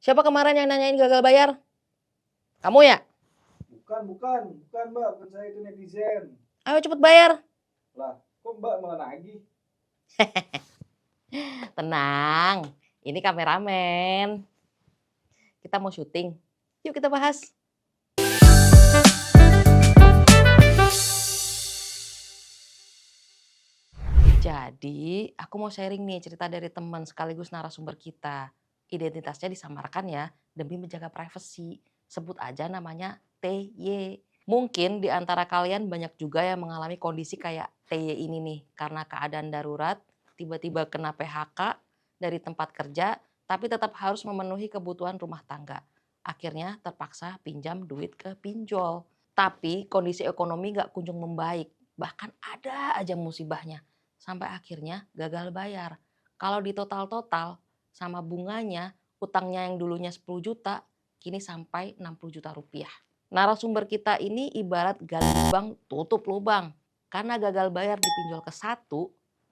Siapa kemarin yang nanyain gagal bayar? Kamu ya? Bukan Mbak, bukan saya, itu netizen. Ayo cepet bayar. Lah, kok Mbak malah nagih? Tenang, ini kameramen. Kita mau syuting. Yuk kita bahas. Jadi, aku mau sharing nih cerita dari teman sekaligus narasumber kita. Identitasnya disamarkan ya, demi menjaga privasi. Sebut aja namanya TY. Mungkin di antara kalian banyak juga yang mengalami kondisi kayak TY ini nih. Karena keadaan darurat, tiba-tiba kena PHK dari tempat kerja, tapi tetap harus memenuhi kebutuhan rumah tangga. Akhirnya terpaksa pinjam duit ke pinjol. Tapi kondisi ekonomi gak kunjung membaik. Bahkan ada aja musibahnya. Sampai akhirnya gagal bayar. Kalau di total-total sama bunganya, utangnya yang dulunya 10 juta, kini sampai 60 juta rupiah. Narasumber kita ini ibarat gali lubang tutup lubang. Karena gagal bayar di pinjol ke-1,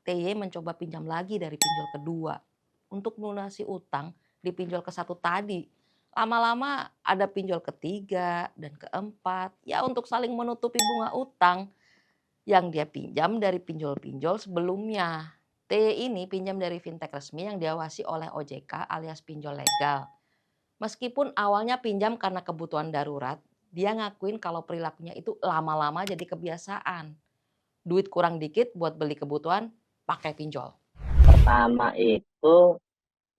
TY mencoba pinjam lagi dari pinjol kedua. Untuk melunasi utang di pinjol ke-1 tadi. Lama-lama ada pinjol ketiga dan keempat. Ya untuk saling menutupi bunga utang yang dia pinjam dari pinjol-pinjol sebelumnya. TY ini pinjam dari fintech resmi yang diawasi oleh OJK alias pinjol legal. Meskipun awalnya pinjam karena kebutuhan darurat, dia ngakuin kalau perilakunya itu lama-lama jadi kebiasaan. Duit kurang dikit buat beli kebutuhan, pakai pinjol. Pertama itu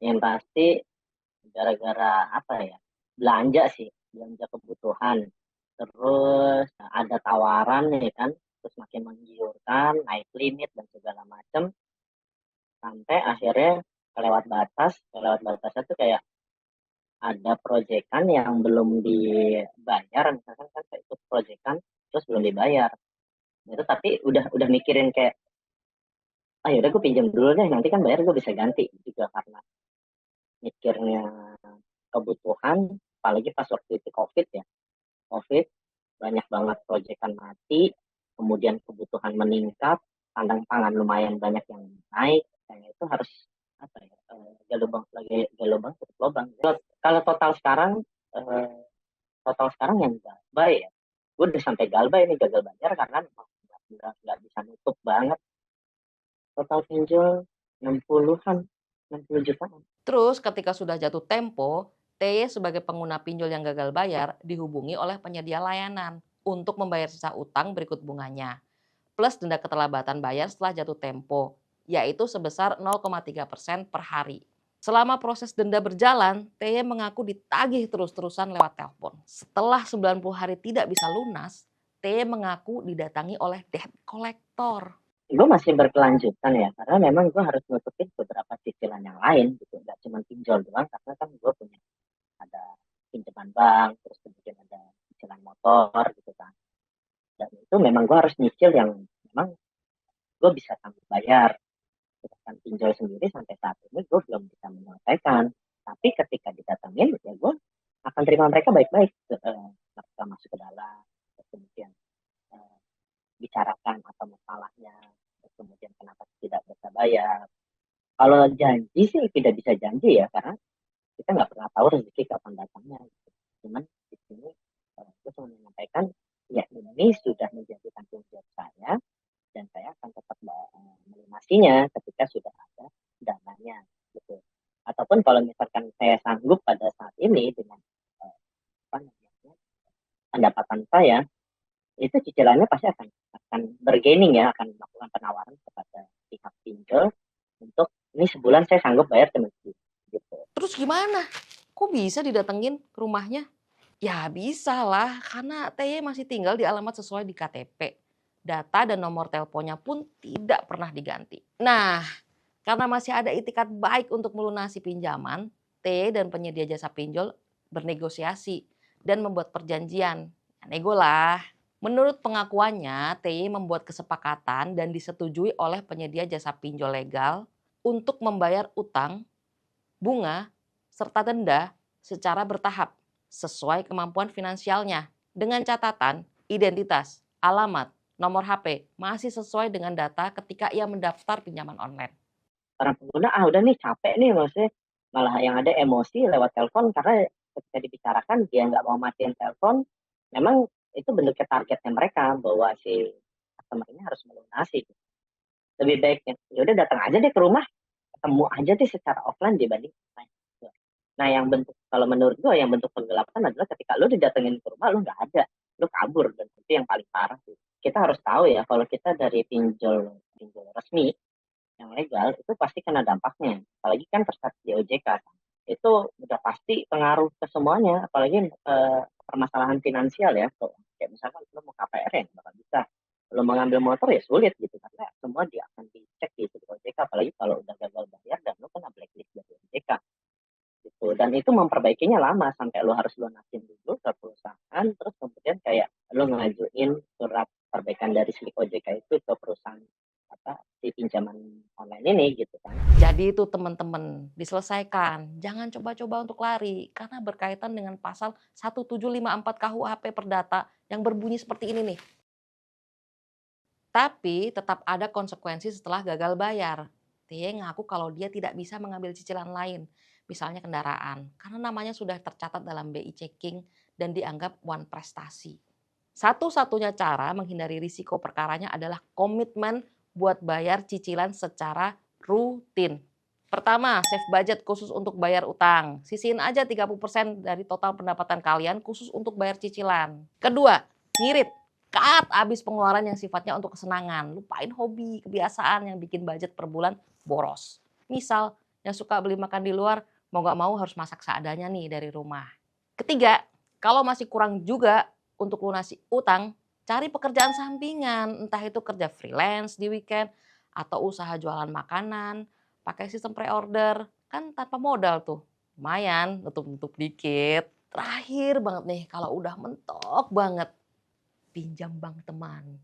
yang pasti gara-gara apa ya, belanja sih, belanja kebutuhan. Terus ada tawaran nih kan, terus makin menggiurkan, naik limit dan segala macam, sampai akhirnya kelewat batasnya tuh kayak ada proyekan yang belum dibayar, misalkan kan kayak itu proyekan terus belum dibayar. Itu tapi udah mikirin kayak, ah yaudah gue pinjam dulu deh, nanti kan bayar gue bisa ganti juga karena mikirnya kebutuhan, apalagi pas waktu itu COVID ya. COVID, banyak banget proyekan mati, kemudian kebutuhan meningkat, sandang pangan lumayan banyak yang naik, dan itu harus apa ya, gali lubang tutup lubang. Kalau eh, total sekarang yang galbay ya, gue udah sampai galbay ini gagal bayar karena nggak bisa nutup banget. Total pinjol 60-an, 60 jutaan. Terus ketika sudah jatuh tempo, TY sebagai pengguna pinjol yang gagal bayar dihubungi oleh penyedia layanan untuk membayar sisa utang berikut bunganya. Plus denda keterlambatan bayar setelah jatuh tempo, yaitu sebesar 0,3% per hari. Selama proses denda berjalan, TY mengaku ditagih terus-terusan lewat telepon. Setelah 90 hari tidak bisa lunas, TY mengaku didatangi oleh debt collector. Gue masih berkelanjutan ya, karena memang gue harus nutupin beberapa cicilan yang lain gitu, nggak cuma pinjol doang, karena kan gue punya ada pinjaman bank, terus kemudian ada cicilan motor gitu kan. Dan itu memang gue harus nyicil yang memang gue bisa sanggup bayar. Sedangkan pinjol sendiri sampai saat ini gue belum bisa menyelesaikan. Tapi ketika didatangin, ya gue akan terima mereka baik-baik. Mereka masuk ke dalam, terus kemudian bicarakan apa masalahnya, terus kemudian kenapa tidak bisa bayar. Kalau janji sih tidak bisa janji ya, karena kita nggak pernah tahu rezeki kapan datangnya. Gitu. Cuman di sini gue cuma menyampaikan, ya ini sudah menjadi tanggung jawab saya, dan saya akan tetap melunasinya ketika sudah ada dananya. Gitu. Ataupun kalau misalkan saya sanggup pada saat ini dengan apa namanya, pendapatan saya, itu cicilannya pasti akan bergaining ya, akan melakukan penawaran kepada pihak pinjol untuk ini sebulan saya sanggup bayar cuma segitu. Gitu. Terus gimana? Kok bisa didatengin ke rumahnya? Ya bisa lah, karena TY masih tinggal di alamat sesuai di KTP. Data dan nomor teleponnya pun tidak pernah diganti. Nah, karena masih ada itikat baik untuk melunasi pinjaman, TY dan penyedia jasa pinjol bernegosiasi dan membuat perjanjian. Nego lah. Menurut pengakuannya, TY membuat kesepakatan dan disetujui oleh penyedia jasa pinjol legal untuk membayar utang, bunga, serta denda secara bertahap sesuai kemampuan finansialnya. Dengan catatan, identitas, alamat, nomor HP masih sesuai dengan data ketika ia mendaftar pinjaman online. Para pengguna, udah nih capek nih maksudnya malah yang ada emosi lewat telepon karena ketika dibicarakan dia nggak mau matiin telepon, memang itu bentuk targetnya mereka bahwa si customer ini harus melunasi. Lebih baik ya udah datang aja deh ke rumah, ketemu aja deh secara offline dibanding online. Nah, yang bentuk kalau menurut gue yang bentuk penggelapan adalah ketika lu didatengin ke rumah lu nggak ada, lu kabur dan itu yang paling parah sih. Kita harus tahu ya kalau kita dari pinjol pinjol resmi yang legal itu pasti kena dampaknya. Apalagi kan terkait di OJK kan. Itu udah pasti pengaruh ke semuanya, apalagi permasalahan finansial ya. Tuh. Kayak misalkan lu mau KPR ya nggak bakal bisa. Lu mau ngambil motor ya sulit gitu karena semua dia akan dicek di OJK apalagi kalau udah gagal bayar dan lu kena blacklist dari OJK gitu. Dan itu memperbaikinya lama sampai lu harus lunasin dulu ke perusahaan terus kemudian kayak lu ngajuin surat perbaikan dari si OJK itu ke perusahaan apa si pinjaman online ini gitu kan. Jadi itu teman-teman, diselesaikan. Jangan coba-coba untuk lari karena berkaitan dengan pasal 1754 KUHP Perdata yang berbunyi seperti ini nih. Tapi tetap ada konsekuensi setelah gagal bayar. Dia ngaku kalau dia tidak bisa mengambil cicilan lain, misalnya kendaraan, karena namanya sudah tercatat dalam BI checking dan dianggap one prestasi. Satu-satunya cara menghindari risiko perkaranya adalah komitmen buat bayar cicilan secara rutin. Pertama, save budget khusus untuk bayar utang. Sisihin aja 30% dari total pendapatan kalian khusus untuk bayar cicilan. Kedua, ngirit. Cut abis pengeluaran yang sifatnya untuk kesenangan. Lupain hobi, kebiasaan yang bikin budget per bulan boros. Misal, yang suka beli makan di luar, mau gak mau harus masak seadanya nih dari rumah. Ketiga, kalau masih kurang juga untuk lunasi utang, cari pekerjaan sampingan. Entah itu kerja freelance di weekend, atau usaha jualan makanan, pakai sistem pre-order. Kan tanpa modal tuh. Lumayan, nutup-nutup dikit. Terakhir banget nih, kalau udah mentok banget, pinjam bank teman.